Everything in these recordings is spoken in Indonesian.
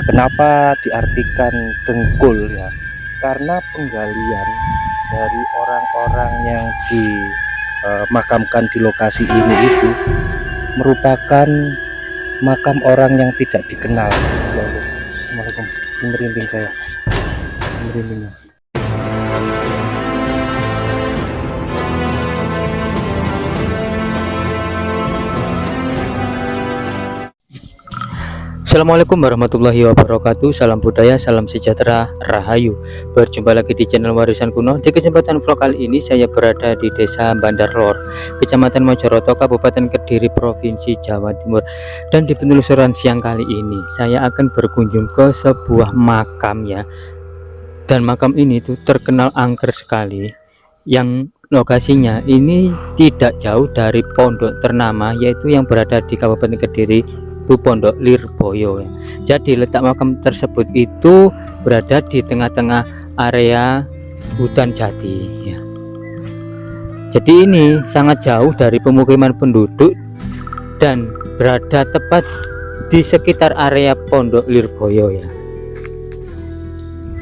Kenapa diartikan dengkul ya? Karena penggalian dari orang-orang yang dimakamkan di lokasi ini itu merupakan makam orang yang tidak dikenal. Assalamualaikum. Merinding saya. Merinding. Assalamualaikum warahmatullahi wabarakatuh. Salam budaya, salam sejahtera, rahayu. Berjumpa lagi di channel Warisan Kuno. Di kesempatan vlog kali ini saya berada di Desa Bandar Lor, Kecamatan Mojoroto, Kabupaten Kediri, Provinsi Jawa Timur. Dan di penelusuran siang kali ini saya akan berkunjung ke sebuah makam ya. Dan makam ini tuh terkenal angker sekali. Yang lokasinya ini tidak jauh dari pondok ternama, yaitu yang berada di Kabupaten Kediri, itu Pondok Lirboyo ya. Jadi letak makam tersebut itu berada di tengah-tengah area hutan jati ya. Jadi ini sangat jauh dari pemukiman penduduk dan berada tepat di sekitar area Pondok Lirboyo ya.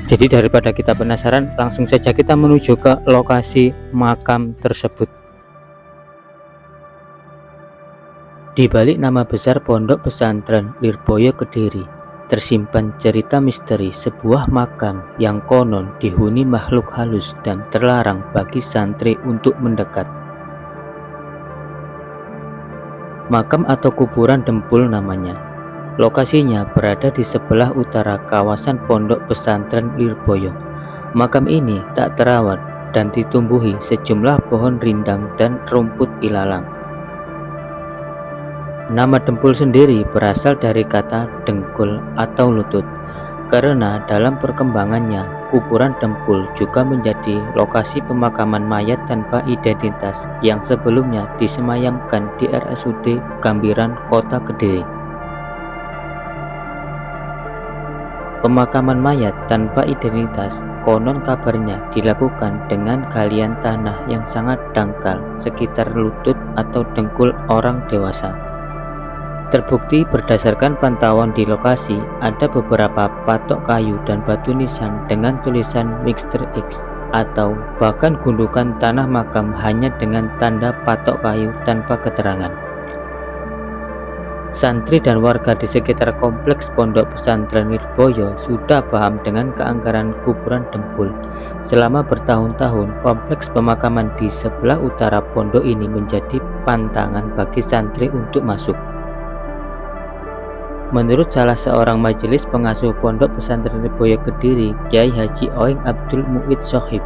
Jadi daripada kita penasaran, langsung saja kita menuju ke lokasi makam tersebut. Di balik nama besar Pondok Pesantren Lirboyo Kediri, tersimpan cerita misteri sebuah makam yang konon dihuni makhluk halus dan terlarang bagi santri untuk mendekat. Makam atau kuburan Dempul namanya. Lokasinya berada di sebelah utara kawasan Pondok Pesantren Lirboyo. Makam ini tak terawat dan ditumbuhi sejumlah pohon rindang dan rumput ilalang. Nama Dempul sendiri berasal dari kata dengkul atau lutut, karena dalam perkembangannya kuburan Dempul juga menjadi lokasi pemakaman mayat tanpa identitas yang sebelumnya disemayamkan di RSUD Gambiran, Kota Kediri. Pemakaman mayat tanpa identitas konon kabarnya dilakukan dengan galian tanah yang sangat dangkal sekitar lutut atau dengkul orang dewasa. Terbukti berdasarkan pantauan di lokasi, ada beberapa patok kayu dan batu nisan dengan tulisan Mixter X, atau bahkan gundukan tanah makam hanya dengan tanda patok kayu tanpa keterangan. Santri dan warga di sekitar kompleks Pondok Pesantren Lirboyo sudah paham dengan keangkeran kuburan Dempul. Selama bertahun-tahun, kompleks pemakaman di sebelah utara pondok ini menjadi pantangan bagi santri untuk masuk. Menurut salah seorang majelis pengasuh Pondok Pesantren Lirboyo Kediri, Kiai Haji Oing Abdul Muid Sohib,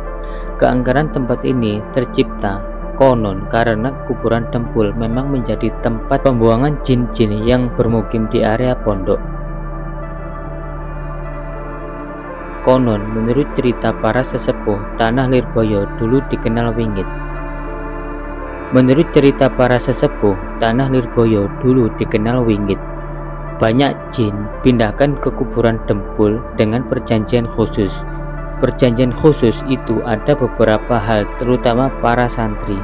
keangkeran tempat ini tercipta konon karena kuburan Dempul memang menjadi tempat pembuangan jin-jin yang bermukim di area pondok. Konon menurut cerita para sesepuh, tanah Lirboyo dulu dikenal wingit. Menurut cerita para sesepuh, tanah Lirboyo dulu dikenal wingit. Banyak jin pindahkan ke kuburan Dempul dengan perjanjian khusus. Perjanjian khusus itu ada beberapa hal, terutama para santri.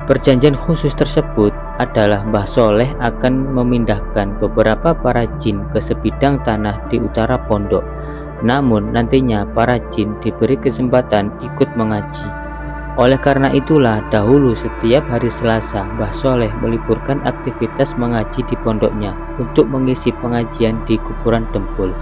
Perjanjian khusus tersebut adalah Mbah Soleh akan memindahkan beberapa para jin ke sebidang tanah di utara pondok. Namun nantinya para jin diberi kesempatan ikut mengaji. Oleh karena itulah dahulu setiap hari Selasa Mbah Soleh meliburkan aktivitas mengaji di pondoknya untuk mengisi pengajian di kuburan Dempul.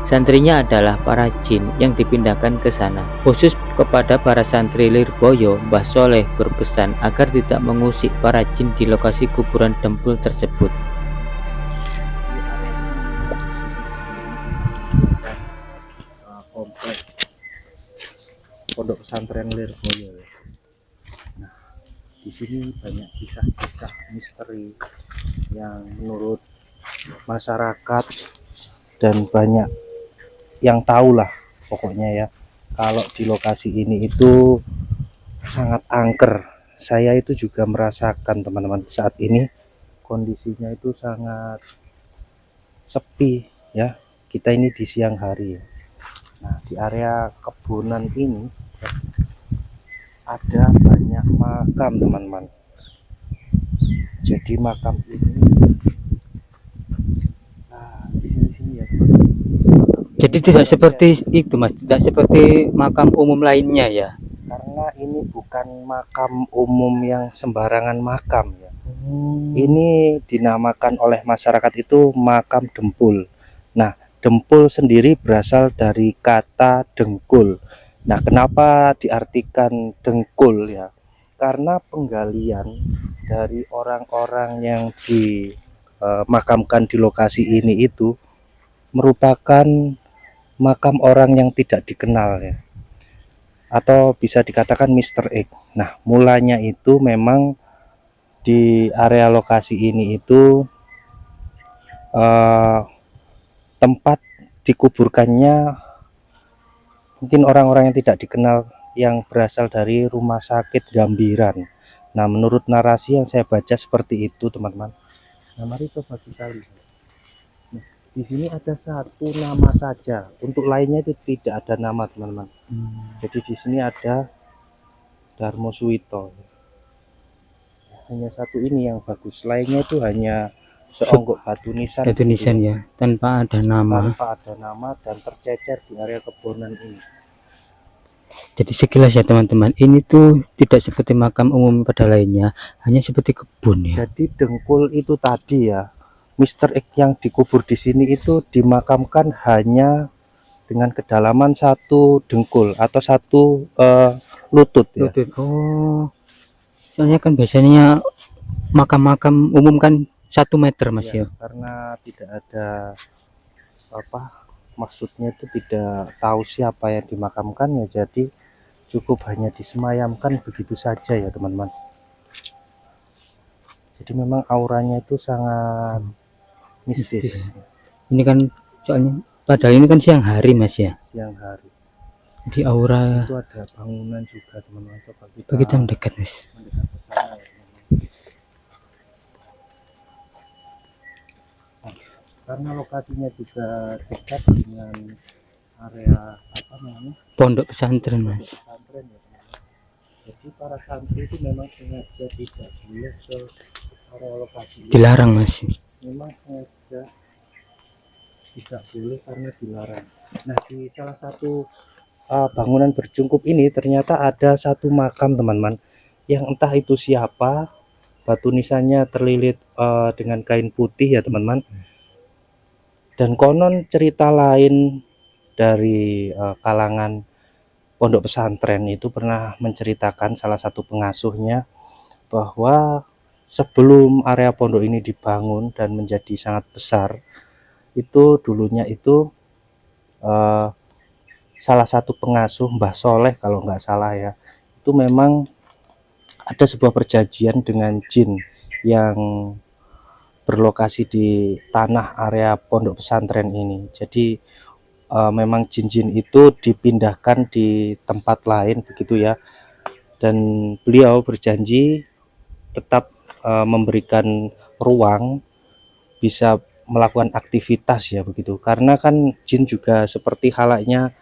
Santrinya adalah para jin yang dipindahkan ke sana. Khusus kepada para santri Lirboyo, Mbah Soleh berpesan agar tidak mengusik para jin di lokasi kuburan Dempul tersebut. Kompleks Pondok Pesantren Lirboyo. Nah, di sini banyak kisah-kisah misteri yang menurut masyarakat dan banyak yang tahu lah pokoknya ya, kalau di lokasi ini itu sangat angker. Saya itu juga merasakan teman-teman, saat ini kondisinya itu sangat sepi ya. Kita ini di siang hari. Nah, di area kebunan ini ada banyak makam teman-teman. Jadi makam ini Jadi tidak seperti itu Mas, tidak seperti makam umum lainnya ya. Karena ini bukan makam umum yang sembarangan makam ya. Ini dinamakan oleh masyarakat itu makam dempul. Nah, dempul sendiri berasal dari kata dengkul. Nah, kenapa diartikan dengkul ya? Karena penggalian dari orang-orang yang dimakamkan di lokasi ini itu merupakan makam orang yang tidak dikenal ya, atau bisa dikatakan Mr. X. Nah, mulanya itu memang di area lokasi ini itu tempat dikuburkannya mungkin orang-orang yang tidak dikenal yang berasal dari rumah sakit Gambiran. Nah, menurut narasi yang saya baca seperti itu, teman-teman. Nah, mari coba kita lihat. Nah, di sini ada satu nama saja. Untuk lainnya itu tidak ada nama, teman-teman. Jadi di sini ada Darmo Suwito. Hanya satu ini yang bagus. Lainnya itu hanya seonggok batu nisan. Batu nisan ya, tanpa ada nama. Tanpa ada nama dan tercecer di area kebonan ini. Jadi sekilas ya teman-teman, ini tuh tidak seperti makam umum pada lainnya, hanya seperti kebun ya. Jadi dengkul itu tadi ya, Mr. X yang dikubur di sini itu dimakamkan hanya dengan kedalaman satu dengkul atau satu lutut ya. Lutut. Oh, soalnya kan biasanya makam-makam umum kan 1 meter Mas ya. Karena tidak ada maksudnya itu tidak tahu siapa yang dimakamkan ya, jadi cukup hanya disemayamkan begitu saja ya teman-teman. Jadi memang auranya itu sangat mistis. Ini kan soalnya padahal ini kan siang hari Mas ya. Siang hari. Di aura itu ada bangunan juga teman-teman. Coba kita mendekat Mas. Mendekat ke sana ya, teman-teman. Karena lokasinya juga dekat dengan area pondok pesantren Mas. Pesantren ya, teman-teman. Jadi para santri itu memang sengaja tidak boleh ke area lokasi ini. Dilarang Mas. Memang sengaja tidak boleh karena dilarang. Nah, di salah satu bangunan bercungkup ini ternyata ada satu makam teman-teman, yang entah itu siapa. Batu nisannya terlilit dengan kain putih ya teman-teman. Dan konon cerita lain dari kalangan pondok pesantren itu pernah menceritakan salah satu pengasuhnya bahwa sebelum area pondok ini dibangun dan menjadi sangat besar, itu dulunya itu salah satu pengasuh Mbah Soleh kalau nggak salah ya, itu memang ada sebuah perjanjian dengan jin yang berlokasi di tanah area pondok pesantren ini. Jadi memang jin-jin itu dipindahkan di tempat lain begitu ya, dan beliau berjanji tetap memberikan ruang bisa melakukan aktivitas ya begitu, karena kan jin juga seperti halnya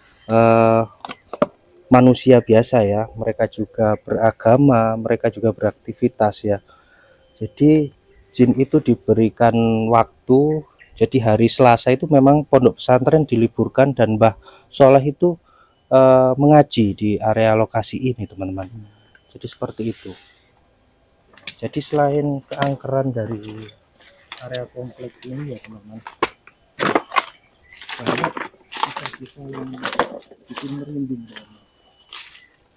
manusia biasa ya, mereka juga beragama, mereka juga beraktivitas ya. Jadi jin itu diberikan waktu. Jadi hari Selasa itu memang pondok pesantren diliburkan dan Mbah Soleh itu mengaji di area lokasi ini teman-teman. Jadi seperti itu. Jadi selain keangkeran dari area kompleks ini ya teman-teman, banyak bisa yang bikin merinding.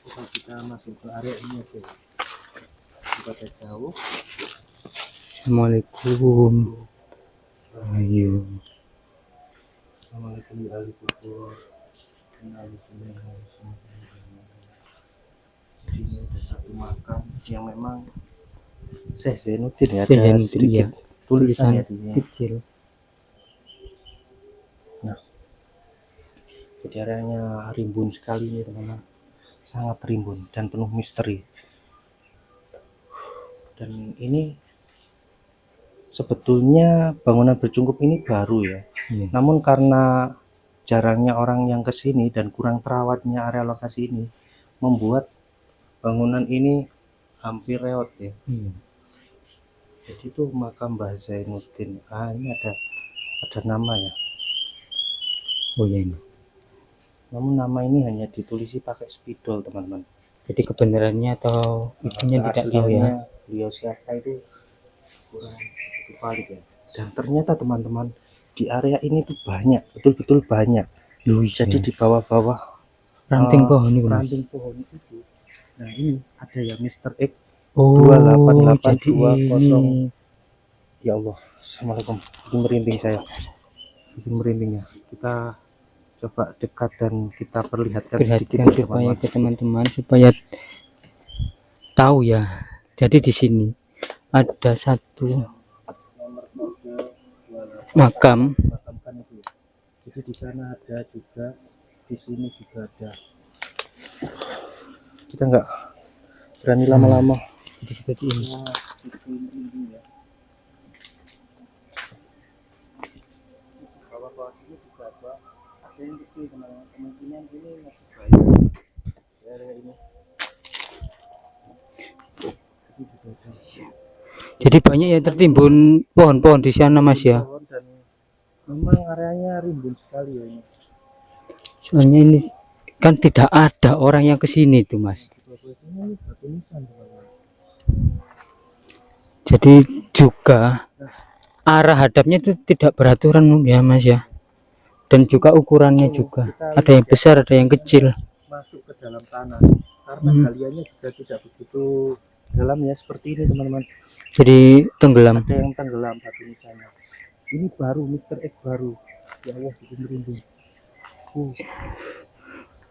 Coba kita masuk ke area ini aja. Kita jauh. Assalamualaikum. Ayo. Assalamualaikum ya ahli kubur. Ini ada satu makam yang memang Syekh Zainuddin ya, ada sedikit tulisannya kecil. Nah, jadi areanya rimbun sekali nih teman-teman, sangat rimbun dan penuh misteri. Dan ini sebetulnya bangunan bercungkup ini baru ya, namun karena jarangnya orang yang kesini dan kurang terawatnya area lokasi ini, membuat bangunan ini hampir reot ya. Jadi itu makam Mbah Zainuddin. Ini ada nama ya. Oh ya ini. Namun nama ini hanya ditulisi pakai spidol teman-teman. Jadi kebenarannya atau itunya tidak tahu ya. Beliau siapa itu kurang begitu valid ya. Dan ternyata teman-teman di area ini tuh banyak, betul-betul banyak. Jadi di bawah-bawah ranting pohon ini, Mas. ranting pohon itu. Nah ini ada ya Mr. X Oh, 28820. Ya Allah, assalamualaikum. Ini merinding saya. Ini merinding ya. Kita coba dekat dan kita perlihatkan sedikit supaya ke teman-teman supaya tahu ya. Jadi di sini ada satu makam. Itu. Jadi di sana ada juga, di sini juga ada. Kita nggak berani lama-lama. Jadi seperti ini. Ya. Bawah sini juga ada yang kecil teman-teman. Kemungkinan ini masih banyak. Area ini. Jadi banyak yang tertimbun pohon-pohon di sana, Mas ya. Dan memang areanya rimbun sekali ya ini. Soalnya ini kan tidak ada orang yang kesini tuh, Mas. Jadi juga arah hadapnya itu tidak beraturan ya, Mas ya. Dan juga ukurannya juga ada yang besar, ada yang kecil. Masuk ke dalam tanah karena galiannya juga tidak begitu dalam ya, seperti ini teman-teman. Jadi tenggelam. Ada yang tenggelam batu nisannya. Ini baru Mr. X baru. Ya Allah, bikin merinding.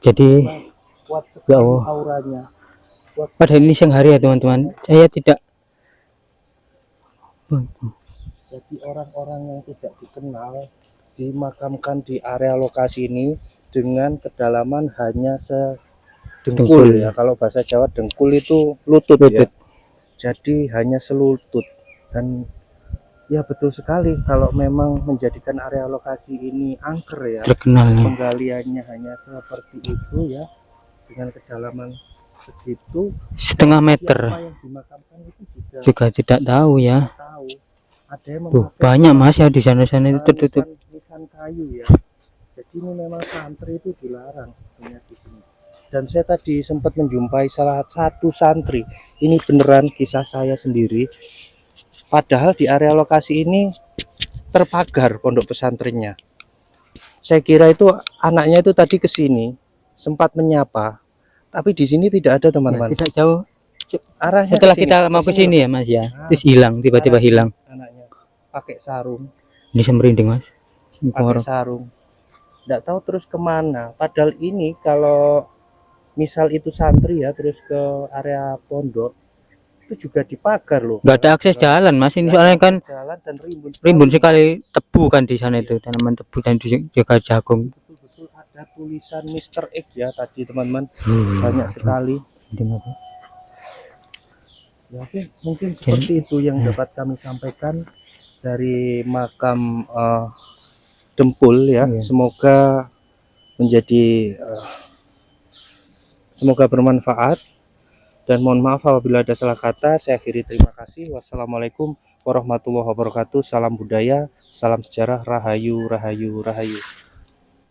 Jadi kuat sekali auranya. Padahal ini siang hari ya teman-teman. Saya tidak. Jadi orang-orang yang tidak dikenal dimakamkan di area lokasi ini dengan kedalaman hanya sedengkul ya. Kalau bahasa Jawa dengkul itu lutut. Ya. Jadi hanya selutut. Dan ya betul sekali kalau memang menjadikan area lokasi ini angker ya. Terkenal. Penggaliannya hanya seperti itu ya. Dengan kedalaman segitu, setengah meter. Yang dimakamkan itu juga tidak tahu ya. Ada yang banyak Mas ya di sana-sana itu tertutup. Nisan kayu ya. Jadi ini memang santri itu dilarang di sini. Dan saya tadi sempat menjumpai salah satu santri. Ini beneran kisah saya sendiri. Padahal di area lokasi ini terpagar pondok pesantrennya. Saya kira itu anaknya itu tadi ke sini sempat menyapa. Tapi di sini tidak ada teman-teman. Ya, tidak jauh. Arahnya setelah kita mau ke sini ya Mas ya. Terus hilang, tiba-tiba hilang. Anaknya pakai sarung. Ini merinding Mas. Pakai sarung. Tidak tahu terus kemana. Padahal ini kalau misal itu santri ya terus ke area pondok itu juga dipagar loh. Nggak ada akses jalan Mas ini soalnya kan jalan dan rimbun sekali tebu kan di sana itu tanaman tebu dan juga jagung. Betul-betul ada tulisan Mr. X ya tadi teman-teman. Banyak sekali. Ya, oke, mungkin seperti itu yang dapat kami sampaikan dari makam Dempul ya. Semoga menjadi semoga bermanfaat dan mohon maaf apabila ada salah kata. Saya akhiri, terima kasih. Wassalamualaikum warahmatullahi wabarakatuh. Salam budaya, salam sejarah, rahayu, rahayu, rahayu.